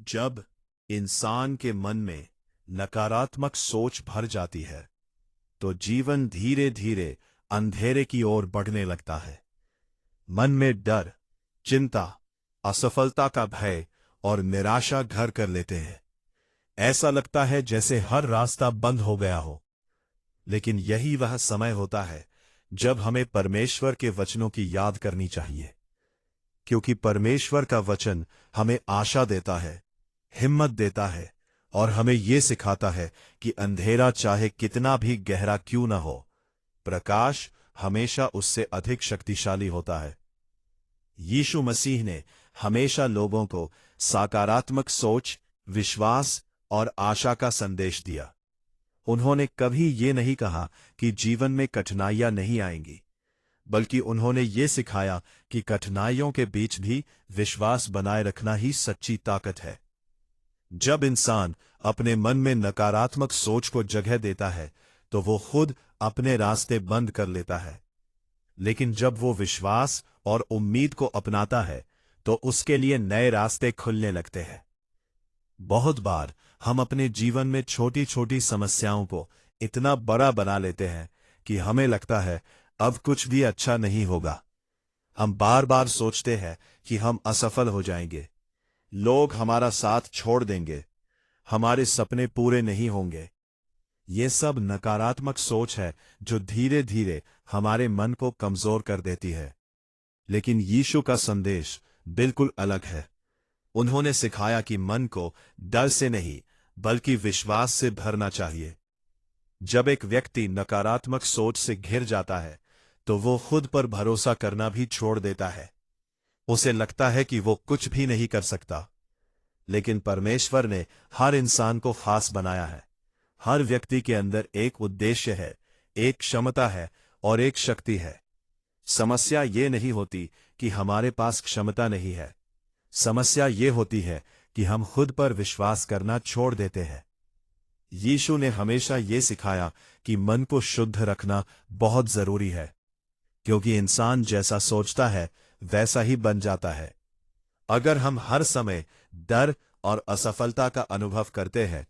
जब इंसान के मन में नकारात्मक सोच भर जाती है तो जीवन धीरे धीरे अंधेरे की ओर बढ़ने लगता है। मन में डर, चिंता, असफलता का भय और निराशा घर कर लेते हैं। ऐसा लगता है जैसे हर रास्ता बंद हो गया हो। लेकिन यही वह समय होता है जब हमें परमेश्वर के वचनों की याद करनी चाहिए, क्योंकि परमेश्वर का वचन हमें आशा देता है, हिम्मत देता है और हमें ये सिखाता है कि अंधेरा चाहे कितना भी गहरा क्यों न हो, प्रकाश हमेशा उससे अधिक शक्तिशाली होता है। यीशु मसीह ने हमेशा लोगों को सकारात्मक सोच, विश्वास और आशा का संदेश दिया। उन्होंने कभी ये नहीं कहा कि जीवन में कठिनाइयां नहीं आएंगी, बल्कि उन्होंने ये सिखाया कि कठिनाइयों के बीच भी विश्वास बनाए रखना ही सच्ची ताकत है। जब इंसान अपने मन में नकारात्मक सोच को जगह देता है तो वो खुद अपने रास्ते बंद कर लेता है, लेकिन जब वो विश्वास और उम्मीद को अपनाता है तो उसके लिए नए रास्ते खुलने लगते हैं। बहुत बार हम अपने जीवन में छोटी छोटी समस्याओं को इतना बड़ा बना लेते हैं कि हमें लगता है अब कुछ भी अच्छा नहीं होगा। हम बार बार सोचते हैं कि हम असफल हो जाएंगे, लोग हमारा साथ छोड़ देंगे, हमारे सपने पूरे नहीं होंगे। ये सब नकारात्मक सोच है जो धीरे धीरे हमारे मन को कमजोर कर देती है। लेकिन यीशु का संदेश बिल्कुल अलग है। उन्होंने सिखाया कि मन को डर से नहीं बल्कि विश्वास से भरना चाहिए। जब एक व्यक्ति नकारात्मक सोच से घिर जाता है तो वो खुद पर भरोसा करना भी छोड़ देता है। उसे लगता है कि वो कुछ भी नहीं कर सकता। लेकिन परमेश्वर ने हर इंसान को खास बनाया है। हर व्यक्ति के अंदर एक उद्देश्य है, एक क्षमता है और एक शक्ति है। समस्या ये नहीं होती कि हमारे पास क्षमता नहीं है। समस्या ये होती है कि हम खुद पर विश्वास करना छोड़ देते हैं। यीशु ने हमेशा ये सिखाया कि मन को शुद्ध रखना बहुत जरूरी है, क्योंकि इंसान जैसा सोचता है वैसा ही बन जाता है। अगर हम हर समय डर और असफलता का अनुभव करते हैं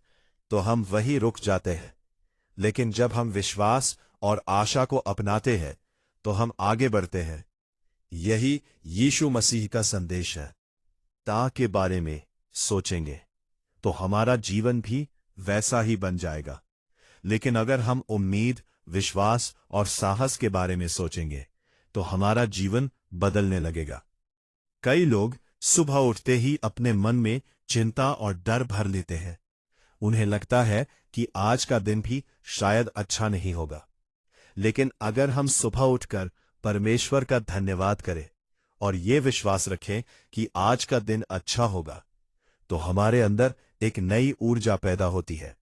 तो हम वहीं रुक जाते हैं। लेकिन जब हम विश्वास और आशा को अपनाते हैं तो हम आगे बढ़ते हैं। यही यीशु मसीह का संदेश है। के बारे में सोचेंगे तो हमारा जीवन भी वैसा ही बन जाएगा। लेकिन अगर हम उम्मीद, विश्वास और साहस के बारे में सोचेंगे तो हमारा जीवन बदलने लगेगा। कई लोग सुबह उठते ही अपने मन में चिंता और डर भर लेते हैं। उन्हें लगता है कि आज का दिन भी शायद अच्छा नहीं होगा। लेकिन अगर हम सुबह उठकर परमेश्वर का धन्यवाद करें और ये विश्वास रखें कि आज का दिन अच्छा होगा, तो हमारे अंदर एक नई ऊर्जा पैदा होती है।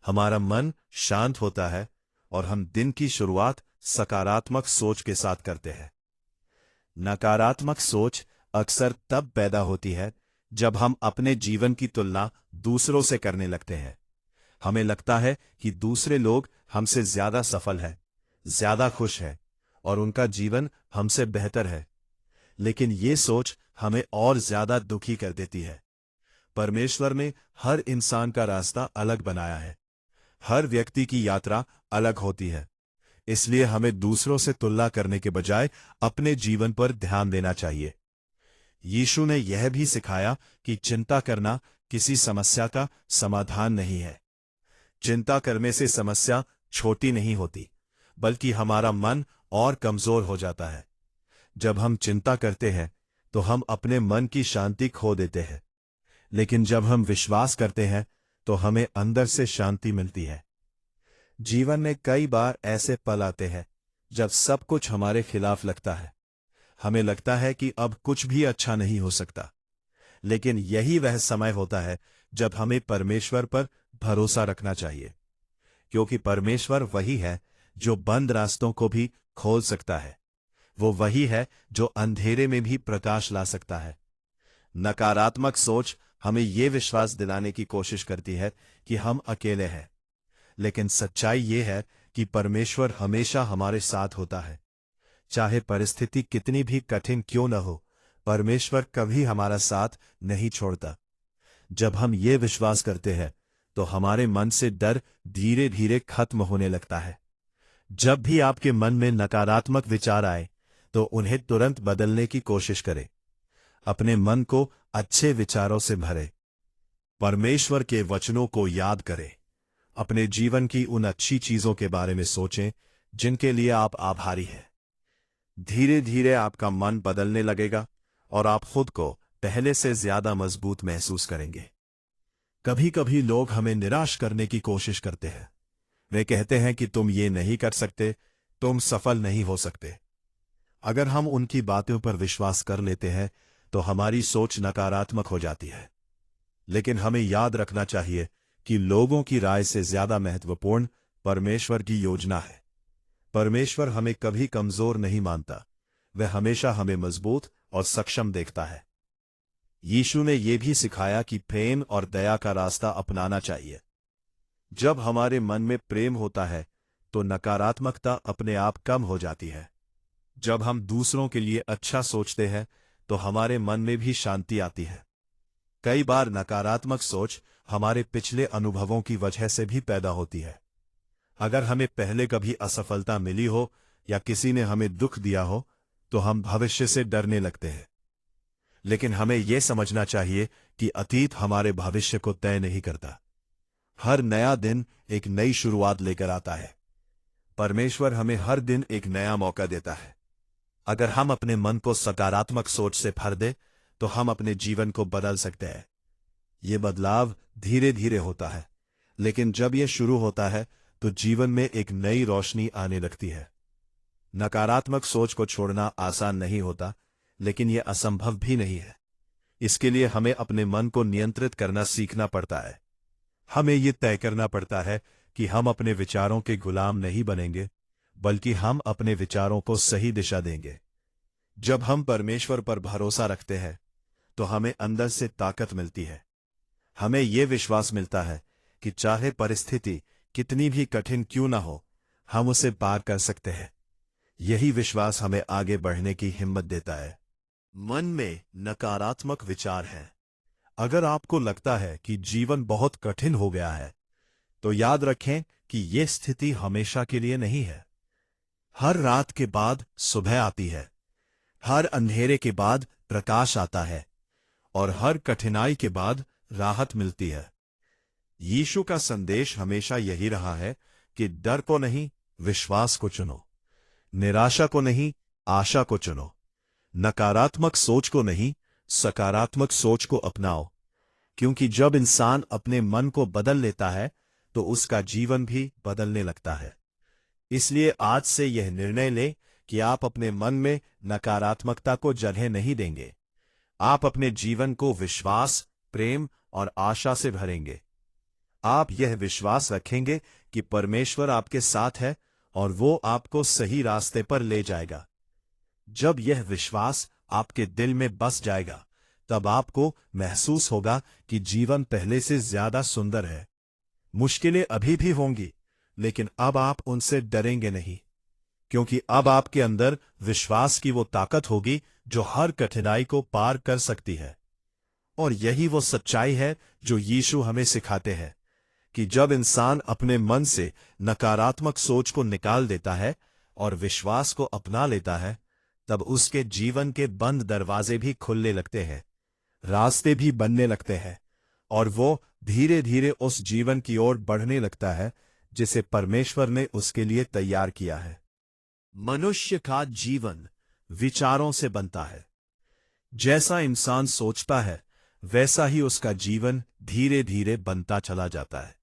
हमारा मन शांत होता है और हम दिन की शुरुआत सकारात्मक सोच के साथ करते हैं। नकारात्मक सोच अक्सर तब पैदा होती है जब हम अपने जीवन की तुलना दूसरों से करने लगते हैं। हमें लगता है कि दूसरे लोग हमसे ज्यादा सफल हैं, ज्यादा खुश हैं और उनका जीवन हमसे बेहतर है। लेकिन ये सोच हमें और ज्यादा दुखी कर देती है। परमेश्वर ने हर इंसान का रास्ता अलग बनाया है। हर व्यक्ति की यात्रा अलग होती है। इसलिए हमें दूसरों से तुलना करने के बजाय अपने जीवन पर ध्यान देना चाहिए। यीशु ने यह भी सिखाया कि चिंता करना किसी समस्या का समाधान नहीं है। चिंता करने से समस्या छोटी नहीं होती, बल्कि हमारा मन और कमजोर हो जाता है। जब हम चिंता करते हैं तो हम अपने मन की शांति खो देते हैं। लेकिन जब हम विश्वास करते हैं तो हमें अंदर से शांति मिलती है। जीवन में कई बार ऐसे पल आते हैं जब सब कुछ हमारे खिलाफ लगता है। हमें लगता है कि अब कुछ भी अच्छा नहीं हो सकता। लेकिन यही वह समय होता है जब हमें परमेश्वर पर भरोसा रखना चाहिए, क्योंकि परमेश्वर वही है जो बंद रास्तों को भी खोल सकता है। वो वही है जो अंधेरे में भी प्रकाश ला सकता है। नकारात्मक सोच हमें ये विश्वास दिलाने की कोशिश करती है कि हम अकेले हैं। लेकिन सच्चाई ये है कि परमेश्वर हमेशा हमारे साथ होता है। चाहे परिस्थिति कितनी भी कठिन क्यों न हो, परमेश्वर कभी हमारा साथ नहीं छोड़ता। जब हम ये विश्वास करते हैं तो हमारे मन से डर धीरे धीरे खत्म होने लगता है। जब भी आपके मन में नकारात्मक विचार आए तो उन्हें तुरंत बदलने की कोशिश करें। अपने मन को अच्छे विचारों से भरें। परमेश्वर के वचनों को याद करें। अपने जीवन की उन अच्छी चीजों के बारे में सोचें जिनके लिए आप आभारी हैं। धीरे धीरे आपका मन बदलने लगेगा और आप खुद को पहले से ज्यादा मजबूत महसूस करेंगे। कभी कभी लोग हमें निराश करने की कोशिश करते हैं। वे कहते हैं कि तुम ये नहीं कर सकते, तुम सफल नहीं हो सकते। अगर हम उनकी बातों पर विश्वास कर लेते हैं तो हमारी सोच नकारात्मक हो जाती है। लेकिन हमें याद रखना चाहिए कि लोगों की राय से ज्यादा महत्वपूर्ण परमेश्वर की योजना है। परमेश्वर हमें कभी कमजोर नहीं मानता, वह हमेशा हमें मजबूत और सक्षम देखता है। यीशु ने यह भी सिखाया कि प्रेम और दया का रास्ता अपनाना चाहिए। जब हमारे मन में प्रेम होता है तो नकारात्मकता अपने आप कम हो जाती है। जब हम दूसरों के लिए अच्छा सोचते हैं तो हमारे मन में भी शांति आती है। कई बार नकारात्मक सोच हमारे पिछले अनुभवों की वजह से भी पैदा होती है। अगर हमें पहले कभी असफलता मिली हो या किसी ने हमें दुख दिया हो तो हम भविष्य से डरने लगते हैं। लेकिन हमें यह समझना चाहिए कि अतीत हमारे भविष्य को तय नहीं करता। हर नया दिन एक नई शुरुआत लेकर आता है। परमेश्वर हमें हर दिन एक नया मौका देता है। अगर हम अपने मन को सकारात्मक सोच से भर दें तो हम अपने जीवन को बदल सकते हैं। ये बदलाव धीरे धीरे होता है, लेकिन जब यह शुरू होता है तो जीवन में एक नई रोशनी आने लगती है। नकारात्मक सोच को छोड़ना आसान नहीं होता, लेकिन यह असंभव भी नहीं है। इसके लिए हमें अपने मन को नियंत्रित करना सीखना पड़ता है। हमें यह तय करना पड़ता है कि हम अपने विचारों के गुलाम नहीं बनेंगे, बल्कि हम अपने विचारों को सही दिशा देंगे। जब हम परमेश्वर पर भरोसा रखते हैं तो हमें अंदर से ताकत मिलती है। हमें यह विश्वास मिलता है कि चाहे परिस्थिति कितनी भी कठिन क्यों ना हो, हम उसे पार कर सकते हैं। यही विश्वास हमें आगे बढ़ने की हिम्मत देता है। मन में नकारात्मक विचार है। अगर आपको लगता है कि जीवन बहुत कठिन हो गया है तो याद रखें कि यह स्थिति हमेशा के लिए नहीं है। हर रात के बाद सुबह आती है, हर अंधेरे के बाद प्रकाश आता है और हर कठिनाई के बाद राहत मिलती है। यीशु का संदेश हमेशा यही रहा है कि डर को नहीं, विश्वास को चुनो। निराशा को नहीं, आशा को चुनो। नकारात्मक सोच को नहीं, सकारात्मक सोच को अपनाओ। क्योंकि जब इंसान अपने मन को बदल लेता है तो उसका जीवन भी बदलने लगता है। इसलिए आज से यह निर्णय लें कि आप अपने मन में नकारात्मकता को जगह नहीं देंगे। आप अपने जीवन को विश्वास, प्रेम और आशा से भरेंगे। आप यह विश्वास रखेंगे कि परमेश्वर आपके साथ है और वो आपको सही रास्ते पर ले जाएगा। जब यह विश्वास आपके दिल में बस जाएगा, तब आपको महसूस होगा कि जीवन पहले से ज्यादा सुंदर है। मुश्किलें अभी भी होंगी, लेकिन अब आप उनसे डरेंगे नहीं, क्योंकि अब आपके अंदर विश्वास की वो ताकत होगी जो हर कठिनाई को पार कर सकती है। और यही वो सच्चाई है जो यीशु हमें सिखाते हैं कि जब इंसान अपने मन से नकारात्मक सोच को निकाल देता है और विश्वास को अपना लेता है, तब उसके जीवन के बंद दरवाजे भी खुलने लगते हैं, रास्ते भी बनने लगते हैं और वो धीरे धीरे उस जीवन की ओर बढ़ने लगता है जिसे परमेश्वर ने उसके लिए तैयार किया है। मनुष्य का जीवन विचारों से बनता है। जैसा इंसान सोचता है वैसा ही उसका जीवन धीरे धीरे बनता चला जाता है।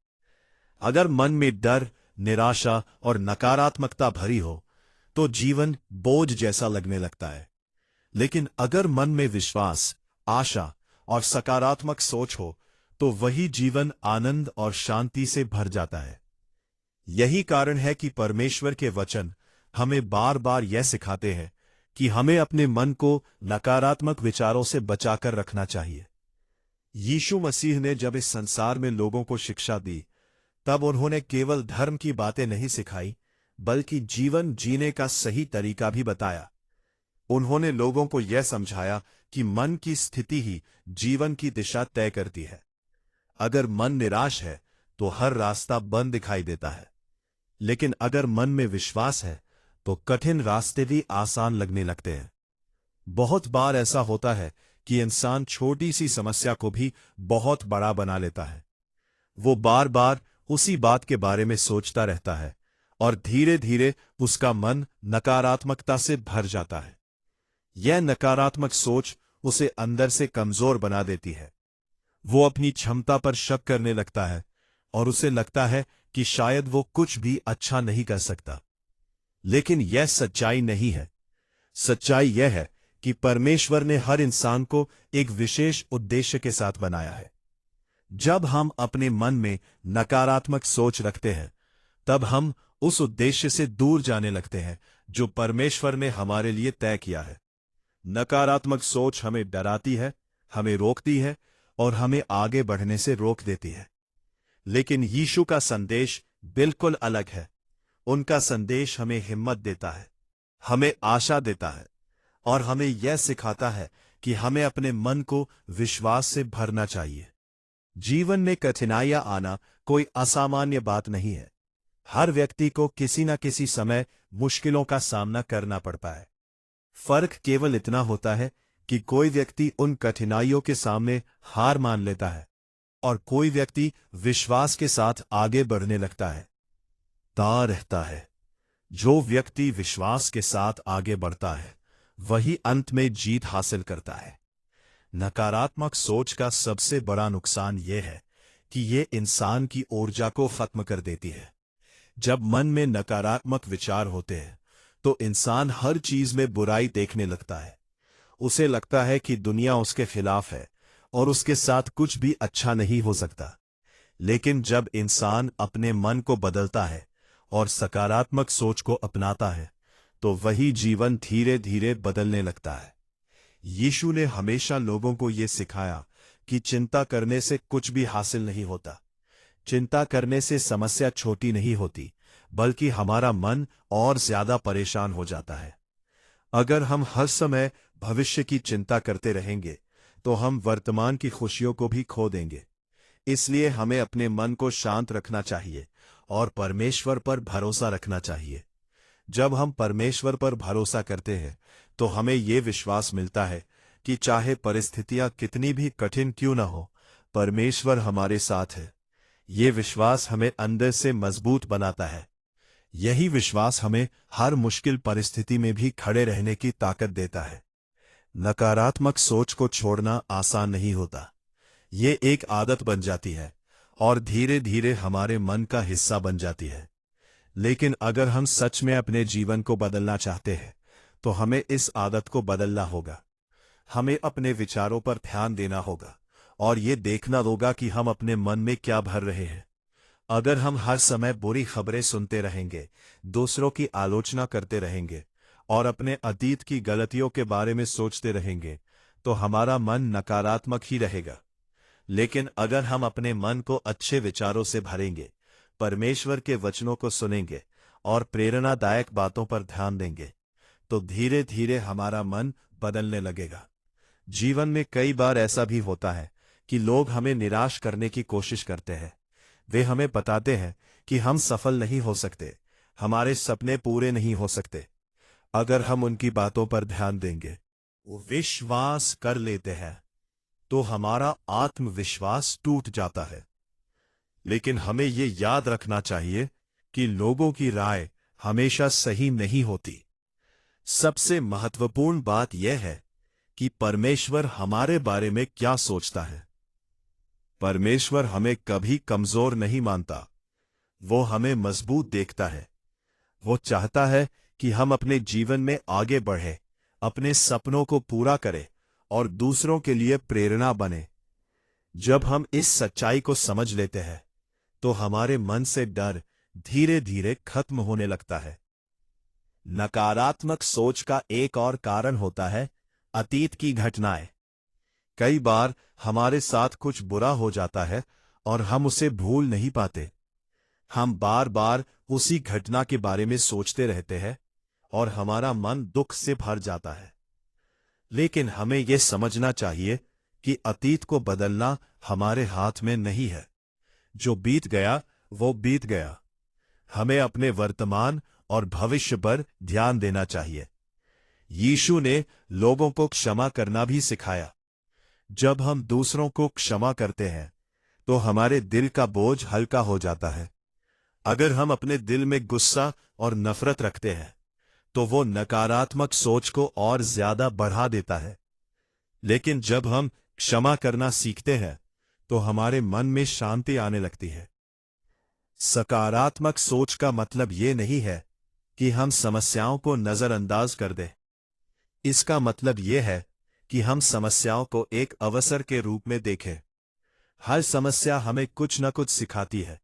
अगर मन में डर, निराशा और नकारात्मकता भरी हो तो जीवन बोझ जैसा लगने लगता है। लेकिन अगर मन में विश्वास, आशा और सकारात्मक सोच हो तो वही जीवन आनंद और शांति से भर जाता है। यही कारण है कि परमेश्वर के वचन हमें बार बार यह सिखाते हैं कि हमें अपने मन को नकारात्मक विचारों से बचाकर रखना चाहिए। यीशु मसीह ने जब इस संसार में लोगों को शिक्षा दी, तब उन्होंने केवल धर्म की बातें नहीं सिखाई, बल्कि जीवन जीने का सही तरीका भी बताया। उन्होंने लोगों को यह समझाया कि मन की स्थिति ही जीवन की दिशा तय करती है। अगर मन निराश है तो हर रास्ता बंद दिखाई देता है, लेकिन अगर मन में विश्वास है तो कठिन रास्ते भी आसान लगने लगते हैं। बहुत बार ऐसा होता है कि इंसान छोटी सी समस्या को भी बहुत बड़ा बना लेता है। वो बार बार उसी बात के बारे में सोचता रहता है और धीरे धीरे उसका मन नकारात्मकता से भर जाता है। यह नकारात्मक सोच उसे अंदर से कमजोर बना देती है। वो अपनी क्षमता पर शक करने लगता है और उसे लगता है कि शायद वो कुछ भी अच्छा नहीं कर सकता। लेकिन यह सच्चाई नहीं है। सच्चाई यह है कि परमेश्वर ने हर इंसान को एक विशेष उद्देश्य के साथ बनाया है। जब हम अपने मन में नकारात्मक सोच रखते हैं, तब हम उस उद्देश्य से दूर जाने लगते हैं जो परमेश्वर ने हमारे लिए तय किया है। नकारात्मक सोच हमें डराती है, हमें रोकती है और हमें आगे बढ़ने से रोक देती है। लेकिन यीशु का संदेश बिल्कुल अलग है। उनका संदेश हमें हिम्मत देता है, हमें आशा देता है और हमें यह सिखाता है कि हमें अपने मन को विश्वास से भरना चाहिए। जीवन में कठिनाइयां आना कोई असामान्य बात नहीं है। हर व्यक्ति को किसी न किसी समय मुश्किलों का सामना करना पड़ता है। फर्क केवल इतना होता है कि कोई व्यक्ति उन कठिनाइयों के सामने हार मान लेता है और कोई व्यक्ति विश्वास के साथ आगे बढ़ने लगता है, रहता है। जो व्यक्ति विश्वास के साथ आगे बढ़ता है वही अंत में जीत हासिल करता है। नकारात्मक सोच का सबसे बड़ा नुकसान यह है कि यह इंसान की ऊर्जा को खत्म कर देती है। जब मन में नकारात्मक विचार होते हैं तो इंसान हर चीज में बुराई देखने लगता है। उसे लगता है कि दुनिया उसके खिलाफ है और उसके साथ कुछ भी अच्छा नहीं हो सकता। लेकिन जब इंसान अपने मन को बदलता है और सकारात्मक सोच को अपनाता है तो वही जीवन धीरे धीरे बदलने लगता है। यीशु ने हमेशा लोगों को यह सिखाया कि चिंता करने से कुछ भी हासिल नहीं होता। चिंता करने से समस्या छोटी नहीं होती, बल्कि हमारा मन और ज्यादा परेशान हो जाता है। अगर हम हर समय भविष्य की चिंता करते रहेंगे तो हम वर्तमान की खुशियों को भी खो देंगे। इसलिए हमें अपने मन को शांत रखना चाहिए और परमेश्वर पर भरोसा रखना चाहिए। जब हम परमेश्वर पर भरोसा करते हैं तो हमें ये विश्वास मिलता है कि चाहे परिस्थितियां कितनी भी कठिन क्यों न हो, परमेश्वर हमारे साथ है। ये विश्वास हमें अंदर से मजबूत बनाता है। यही विश्वास हमें हर मुश्किल परिस्थिति में भी खड़े रहने की ताकत देता है। नकारात्मक सोच को छोड़ना आसान नहीं होता। ये एक आदत बन जाती है और धीरे धीरे हमारे मन का हिस्सा बन जाती है। लेकिन अगर हम सच में अपने जीवन को बदलना चाहते हैं तो हमें इस आदत को बदलना होगा। हमें अपने विचारों पर ध्यान देना होगा और ये देखना होगा कि हम अपने मन में क्या भर रहे हैं। अगर हम हर समय बुरी खबरें सुनते रहेंगे, दूसरों की आलोचना करते रहेंगे और अपने अतीत की गलतियों के बारे में सोचते रहेंगे तो हमारा मन नकारात्मक ही रहेगा। लेकिन अगर हम अपने मन को अच्छे विचारों से भरेंगे, परमेश्वर के वचनों को सुनेंगे और प्रेरणादायक बातों पर ध्यान देंगे तो धीरे धीरे हमारा मन बदलने लगेगा। जीवन में कई बार ऐसा भी होता है कि लोग हमें निराश करने की कोशिश करते हैं। वे हमें बताते हैं कि हम सफल नहीं हो सकते, हमारे सपने पूरे नहीं हो सकते। अगर हम उनकी बातों पर ध्यान देंगे, वो विश्वास कर लेते हैं, तो हमारा आत्मविश्वास टूट जाता है। लेकिन हमें ये याद रखना चाहिए कि लोगों की राय हमेशा सही नहीं होती। सबसे महत्वपूर्ण बात यह है कि परमेश्वर हमारे बारे में क्या सोचता है। परमेश्वर हमें कभी कमजोर नहीं मानता, वो हमें मजबूत देखता है। वो चाहता है कि हम अपने जीवन में आगे बढ़ें, अपने सपनों को पूरा करें और दूसरों के लिए प्रेरणा बने। जब हम इस सच्चाई को समझ लेते हैं तो हमारे मन से डर धीरे धीरे खत्म होने लगता है। नकारात्मक सोच का एक और कारण होता है अतीत की घटनाएं। कई बार हमारे साथ कुछ बुरा हो जाता है और हम उसे भूल नहीं पाते। हम बार बार उसी घटना के बारे में सोचते रहते हैं और हमारा मन दुख से भर जाता है। लेकिन हमें यह समझना चाहिए कि अतीत को बदलना हमारे हाथ में नहीं है। जो बीत गया वो बीत गया। हमें अपने वर्तमान और भविष्य पर ध्यान देना चाहिए। यीशु ने लोगों को क्षमा करना भी सिखाया। जब हम दूसरों को क्षमा करते हैं तो हमारे दिल का बोझ हल्का हो जाता है। अगर हम अपने दिल में गुस्सा और नफरत रखते हैं तो वो नकारात्मक सोच को और ज्यादा बढ़ा देता है। लेकिन जब हम क्षमा करना सीखते हैं तो हमारे मन में शांति आने लगती है। सकारात्मक सोच का मतलब ये नहीं है कि हम समस्याओं को नजरअंदाज कर दें। इसका मतलब ये है कि हम समस्याओं को एक अवसर के रूप में देखें। हर समस्या हमें कुछ न कुछ सिखाती है।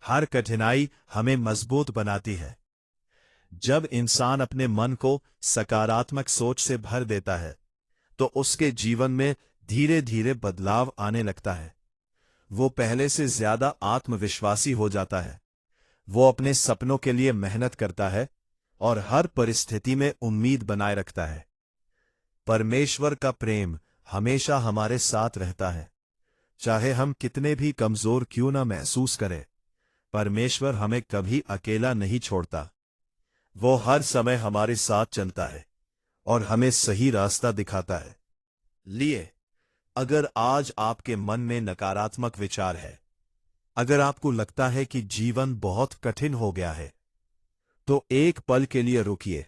हर कठिनाई हमें मजबूत बनाती है। जब इंसान अपने मन को सकारात्मक सोच से भर देता है तो उसके जीवन में धीरे धीरे बदलाव आने लगता है। वो पहले से ज्यादा आत्मविश्वासी हो जाता है। वो अपने सपनों के लिए मेहनत करता है और हर परिस्थिति में उम्मीद बनाए रखता है। परमेश्वर का प्रेम हमेशा हमारे साथ रहता है। चाहे हम कितने भी कमजोर क्यों न महसूस करें, परमेश्वर हमें कभी अकेला नहीं छोड़ता। वो हर समय हमारे साथ चलता है और हमें सही रास्ता दिखाता है। अगर आज आपके मन में नकारात्मक विचार है, अगर आपको लगता है कि जीवन बहुत कठिन हो गया है, तो एक पल के लिए रुकिए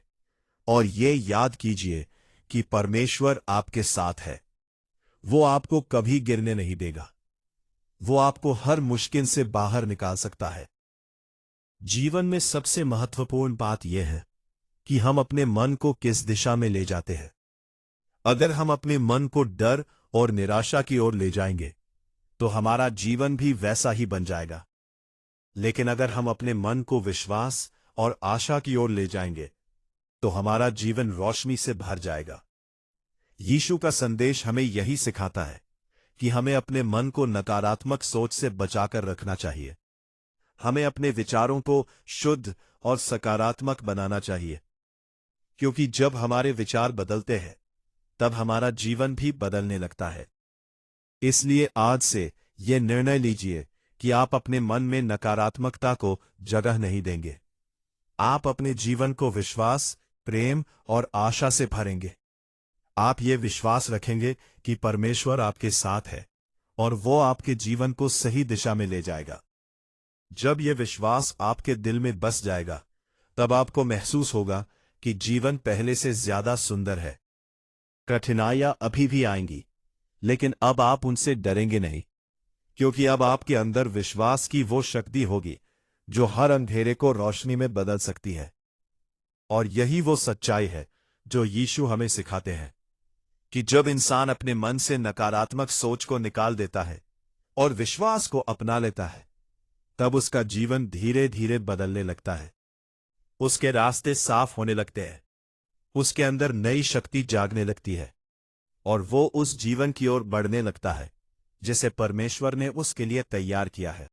और ये याद कीजिए कि परमेश्वर आपके साथ है। वो आपको कभी गिरने नहीं देगा। वो आपको हर मुश्किल से बाहर निकाल सकता है। जीवन में सबसे महत्वपूर्ण बात यह है कि हम अपने मन को किस दिशा में ले जाते हैं। अगर हम अपने मन को डर और निराशा की ओर ले जाएंगे तो हमारा जीवन भी वैसा ही बन जाएगा। लेकिन अगर हम अपने मन को विश्वास और आशा की ओर ले जाएंगे तो हमारा जीवन रोशनी से भर जाएगा। यीशु का संदेश हमें यही सिखाता है कि हमें अपने मन को नकारात्मक सोच से बचाकर रखना चाहिए। हमें अपने विचारों को शुद्ध और सकारात्मक बनाना चाहिए, क्योंकि जब हमारे विचार बदलते हैं तब हमारा जीवन भी बदलने लगता है। इसलिए आज से यह निर्णय लीजिए कि आप अपने मन में नकारात्मकता को जगह नहीं देंगे। आप अपने जीवन को विश्वास, प्रेम और आशा से भरेंगे। आप ये विश्वास रखेंगे कि परमेश्वर आपके साथ है और वो आपके जीवन को सही दिशा में ले जाएगा। जब यह विश्वास आपके दिल में बस जाएगा तब आपको महसूस होगा कि जीवन पहले से ज्यादा सुंदर है। कठिनाइयां अभी भी आएंगी, लेकिन अब आप उनसे डरेंगे नहीं, क्योंकि अब आपके अंदर विश्वास की वो शक्ति होगी जो हर अंधेरे को रोशनी में बदल सकती है। और यही वो सच्चाई है जो यीशु हमें सिखाते हैं कि जब इंसान अपने मन से नकारात्मक सोच को निकाल देता है और विश्वास को अपना लेता है, तब उसका जीवन धीरे धीरे बदलने लगता है। उसके रास्ते साफ होने लगते हैं, उसके अंदर नई शक्ति जागने लगती है और वो उस जीवन की ओर बढ़ने लगता है जिसे परमेश्वर ने उसके लिए तैयार किया है।